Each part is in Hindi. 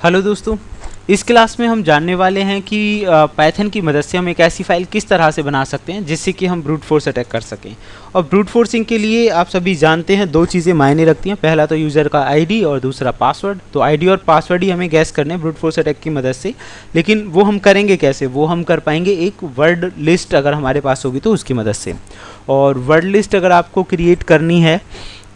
हेलो दोस्तों, इस क्लास में हम जानने वाले हैं कि पाइथन की मदद से हम एक ऐसी फाइल किस तरह से बना सकते हैं जिससे कि हम ब्रूट फोर्स अटैक कर सकें। और ब्रूट फोर्सिंग के लिए आप सभी जानते हैं दो चीज़ें मायने रखती हैं। पहला तो यूज़र का आईडी और दूसरा पासवर्ड। तो आईडी और पासवर्ड ही हमें गैस करने हैं ब्रूट फोर्स अटैक की मदद से। लेकिन वो हम करेंगे कैसे? वो हम कर पाएंगे एक वर्ड लिस्ट अगर हमारे पास होगी तो उसकी मदद से। और वर्ड लिस्ट अगर आपको क्रिएट करनी है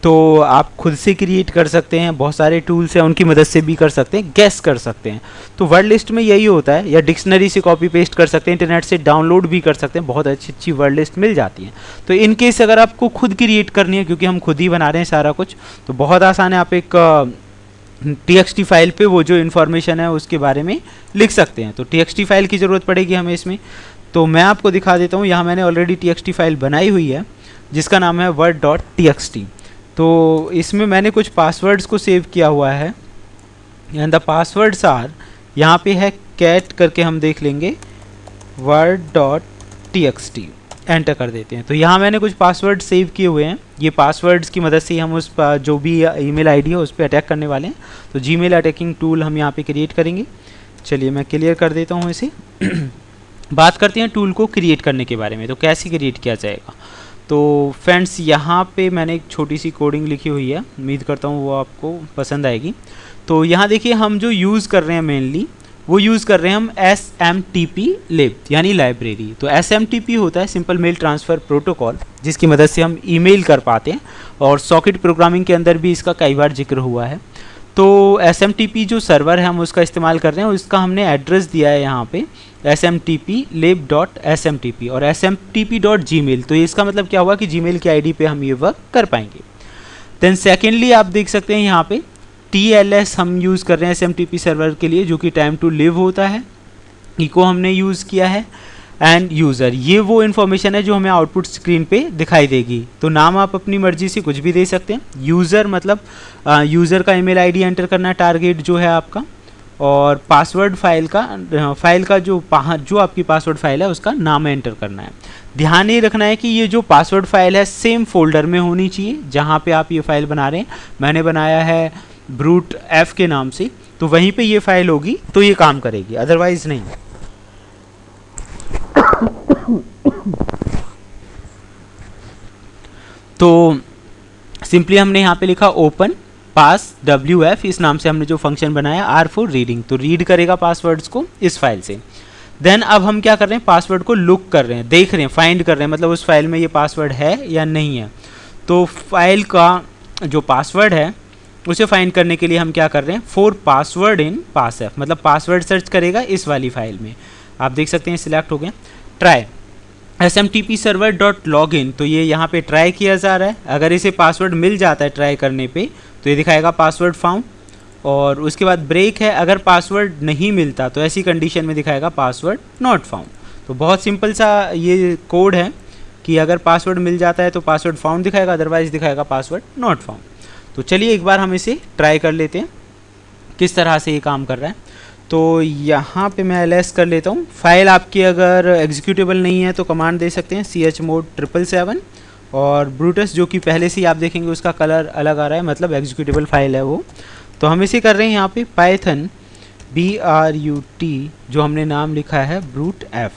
तो आप खुद से क्रिएट कर सकते हैं, बहुत सारे टूल्स हैं उनकी मदद से भी कर सकते हैं, गैस कर सकते हैं। तो वर्ड लिस्ट में यही होता है, या डिक्शनरी से कॉपी पेस्ट कर सकते हैं, इंटरनेट से डाउनलोड भी कर सकते हैं, बहुत अच्छी अच्छी वर्ड लिस्ट मिल जाती है। तो इन केस अगर आपको खुद क्रिएट करनी है, क्योंकि हम खुद ही बना रहे हैं सारा कुछ, तो बहुत आसान है। आप एक txt फाइल पे वो जो इन्फॉर्मेशन है उसके बारे में लिख सकते हैं। तो txt फाइल की ज़रूरत पड़ेगी हमें इसमें। तो मैं आपको दिखा देता हूँ, यहाँ मैंने ऑलरेडी txt फाइल बनाई हुई है जिसका नाम है word.txt। तो इसमें मैंने कुछ पासवर्ड्स को सेव किया हुआ है, एंड द पासवर्ड्स आर, यहाँ पे है कैट करके, हम देख लेंगे word.txt, एंटर कर देते हैं। तो यहाँ मैंने कुछ पासवर्ड सेव किए हुए हैं। ये पासवर्ड्स की मदद से हम उस जो भी ईमेल आईडी है उस पर अटैक करने वाले हैं। तो जीमेल अटैकिंग टूल हम यहाँ पे क्रिएट करेंगे। चलिए मैं क्लियर कर देता हूँ इसे। बात करते हैं टूल को क्रिएट करने के बारे में, तो कैसे क्रिएट किया जाएगा। तो फ्रेंड्स, यहाँ पे मैंने एक छोटी सी कोडिंग लिखी हुई है, उम्मीद करता हूँ वो आपको पसंद आएगी। तो यहाँ देखिए, हम जो यूज़ कर रहे हैं मेनली वो यूज़ कर रहे हैं हम SMTP लिब यानी लाइब्रेरी। तो SMTP होता है सिंपल मेल ट्रांसफ़र प्रोटोकॉल, जिसकी मदद से हम ईमेल कर पाते हैं, और सॉकेट प्रोग्रामिंग के अंदर भी इसका कई बार जिक्र हुआ है। तो SMTP जो सर्वर है हम उसका इस्तेमाल कर रहे हैं, उसका हमने एड्रेस दिया है यहाँ पे smtp-lib.smtp और smtp.gmail। तो इसका मतलब क्या हुआ कि जीमेल की आईडी पे हम ये वर्क कर पाएंगे। देन सेकेंडली आप देख सकते हैं यहाँ पे TLS हम यूज़ कर रहे हैं SMTP सर्वर के लिए, जो कि टाइम टू लिव होता है। इको हमने यूज़ किया है, एंड यूज़र, ये वो इन्फॉर्मेशन है जो हमें आउटपुट स्क्रीन पे दिखाई देगी। तो नाम आप अपनी मर्जी से कुछ भी दे सकते हैं। यूज़र मतलब यूज़र का ईमेल आईडी एंटर करना है, टारगेट जो है आपका, और पासवर्ड फाइल का जो आपकी पासवर्ड फाइल है उसका नाम एंटर करना है। ध्यान ये रखना है कि ये जो पासवर्ड फाइल है सेम फोल्डर में होनी चाहिए जहाँ पे आप ये फाइल बना रहे हैं। मैंने बनाया है ब्रूट एफ के नाम से, तो वहीं पे ये फाइल होगी तो ये काम करेगी, अदरवाइज नहीं। तो सिंपली हमने यहाँ पे लिखा ओपन पास WF, इस नाम से हमने जो फंक्शन बनाया R फॉर रीडिंग, तो रीड करेगा पासवर्ड्स को इस फाइल से। देन अब हम क्या कर रहे हैं, पासवर्ड को लुक कर रहे हैं, देख रहे हैं, फाइंड कर रहे हैं, मतलब उस फाइल में ये पासवर्ड है या नहीं है। तो फाइल का जो पासवर्ड है उसे फाइंड करने के लिए हम क्या कर रहे हैं, फॉर पासवर्ड इन पासएफ, मतलब पासवर्ड सर्च करेगा इस वाली फाइल में। आप देख सकते हैं सिलेक्ट हो गए। Try SMTP server dot log in, तो ये यहाँ पे ट्राई किया जा रहा है। अगर इसे पासवर्ड मिल जाता है ट्राई करने पे तो ये दिखाएगा पासवर्ड फाउंड, और उसके बाद ब्रेक है, अगर पासवर्ड नहीं मिलता तो ऐसी कंडीशन में दिखाएगा पासवर्ड नॉट फाउंड। तो बहुत सिंपल सा ये कोड है कि अगर पासवर्ड मिल जाता है तो पासवर्ड फाउंड दिखाएगा, अदरवाइज दिखाएगा पासवर्ड नॉट फाउंड। तो चलिए एक बार हम इसे ट्राई कर लेते हैं किस तरह से ये काम कर रहा है। तो यहाँ पे मैं ls कर लेता हूँ। फाइल आपकी अगर एग्जीक्यूटेबल नहीं है तो कमांड दे सकते हैं chmod 777, और ब्रूटस जो कि पहले से ही आप देखेंगे उसका कलर अलग आ रहा है, मतलब एग्जीक्यूटेबल फाइल है वो। तो हम इसे कर रहे हैं यहाँ पे पाइथन BRUT, जो हमने नाम लिखा है ब्रूट एफ,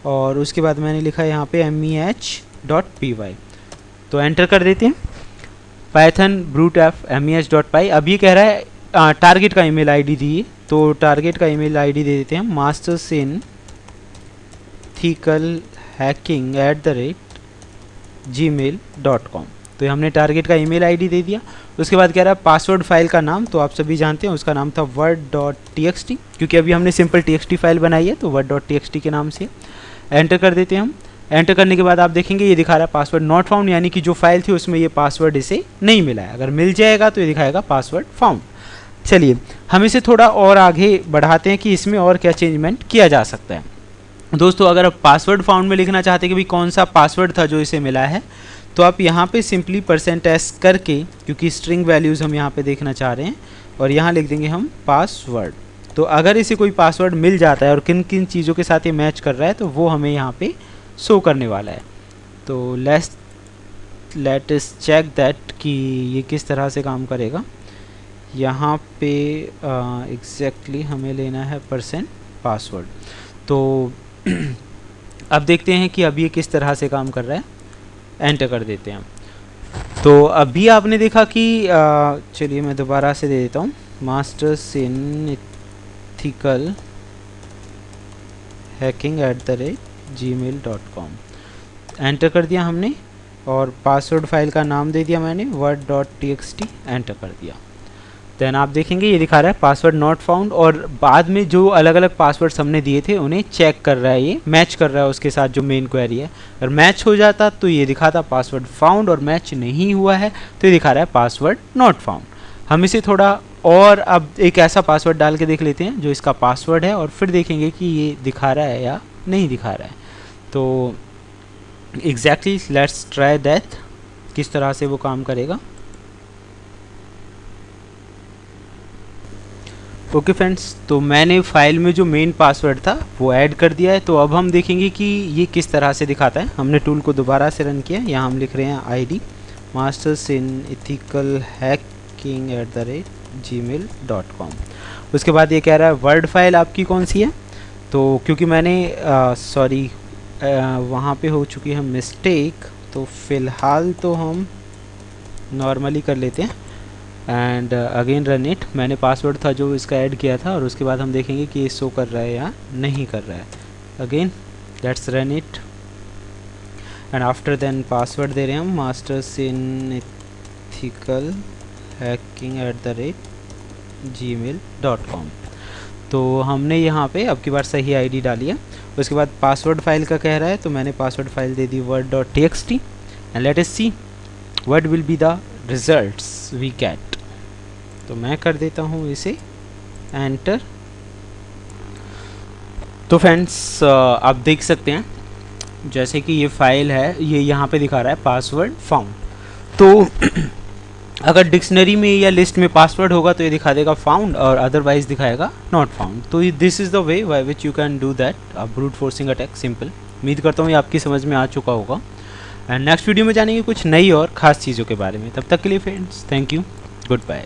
और उसके बाद मैंने लिखा है यहाँ पे meh.py। तो एंटर कर देते हैं पाइथन ब्रूट एफ meh.py। अब ये कह रहा है टारगेट का ईमेल आईडी दिए, तो टारगेट का ईमेल आईडी दे देते हैं mastersinethicalhacking@gmail.com। तो हमने टारगेट का ईमेल आईडी दे दिया। उसके बाद कह रहा है पासवर्ड फाइल का नाम, तो आप सभी जानते हैं उसका नाम था word.txt, क्योंकि अभी हमने सिंपल txt फाइल बनाई है तो word.txt के नाम से एंटर कर देते हैं हम। एंटर करने के बाद आप देखेंगे ये दिखा रहा है पासवर्ड नॉट फाउंड, यानी कि जो फाइल थी उसमें ये पासवर्ड इसे नहीं मिला है। अगर मिल जाएगा तो ये दिखाएगा पासवर्ड फाउंड। चलिए हम इसे थोड़ा और आगे बढ़ाते हैं कि इसमें और क्या चेंजमेंट किया जा सकता है। दोस्तों, अगर आप पासवर्ड फाउंड में लिखना चाहते हैं कि भाई कौन सा पासवर्ड था जो इसे मिला है, तो आप यहाँ पे सिंपली %s करके, क्योंकि स्ट्रिंग वैल्यूज़ हम यहाँ पे देखना चाह रहे हैं, और यहाँ लिख देंगे हम पासवर्ड। तो अगर इसे कोई पासवर्ड मिल जाता है और किन किन चीज़ों के साथ ये मैच कर रहा है तो वो हमें यहाँ पे शो करने वाला है। तो लेट अस चेक दैट कि ये किस तरह से काम करेगा। यहाँ पे एग्जैक्टली हमें लेना है %पासवर्ड। तो अब देखते हैं कि अब ये किस तरह से काम कर रहा है। एंटर कर देते हैं हम। तो अभी आपने देखा कि चलिए मैं दोबारा से दे देता हूँ, masters in ethical hacking@gmail.com। Enter कर दिया हमने और पासवर्ड फाइल का नाम दे दिया मैंने word.txt। एंटर कर दिया। देन आप देखेंगे ये दिखा रहा है पासवर्ड नॉट फाउंड, और बाद में जो अलग अलग पासवर्ड्स हमने दिए थे उन्हें चेक कर रहा है, ये मैच कर रहा है उसके साथ जो मेन क्वेरी है। अगर मैच हो जाता तो ये दिखाता पासवर्ड फाउंड, और मैच नहीं हुआ है तो ये दिखा रहा है पासवर्ड नॉट फाउंड। हम इसे थोड़ा और अब एक ऐसा पासवर्ड डाल के देख लेते हैं जो इसका पासवर्ड है, और फिर देखेंगे कि ये दिखा रहा है या नहीं दिखा रहा है। तो एग्जैक्टली लेट्स ट्राई दैट, किस तरह से वो काम करेगा। ओके फ्रेंड्स, तो मैंने फाइल में जो मेन पासवर्ड था वो ऐड कर दिया है। तो अब हम देखेंगे कि ये किस तरह से दिखाता है। हमने टूल को दोबारा से रन किया। यहाँ हम लिख रहे हैं ID masters in ethical hacking@gmail.com। उसके बाद ये कह रहा है वर्ड फाइल आपकी कौन सी है। तो क्योंकि मैंने वहाँ पे हो चुकी है मिस्टेक, तो फ़िलहाल तो हम नॉर्मली कर लेते हैं एंड अगेन रन इट। मैंने पासवर्ड था जो इसका ऐड किया था, और उसके बाद हम देखेंगे कि ये शो कर रहा है या नहीं कर रहा है। Again let's run it and after then password दे रहे हैं हम मास्टर्स इन एथिकल hacking@gmail.com। तो हमने यहाँ पे अब की बार सही ID डाली है। उसके बाद पासवर्ड फाइल का कह रहा है, तो मैंने पासवर्ड फाइल दे दी word.txt and let us see what will be the results we get. तो मैं कर देता हूँ इसे एंटर। तो फ्रेंड्स आप देख सकते हैं जैसे कि ये फाइल है, ये यहाँ पे दिखा रहा है पासवर्ड फाउंड। तो अगर डिक्शनरी में या लिस्ट में पासवर्ड होगा तो ये दिखा देगा फाउंड, और अदरवाइज दिखाएगा नॉट फाउंड। तो this is the way by which you can do that brute forcing attack simple. उम्मीद करता हूँ ये आपकी समझ में आ चुका होगा। एंड नेक्स्ट वीडियो में जानेंगे कुछ नई और ख़ास चीज़ों के बारे में। तब तक के लिए friends, thank you, good bye.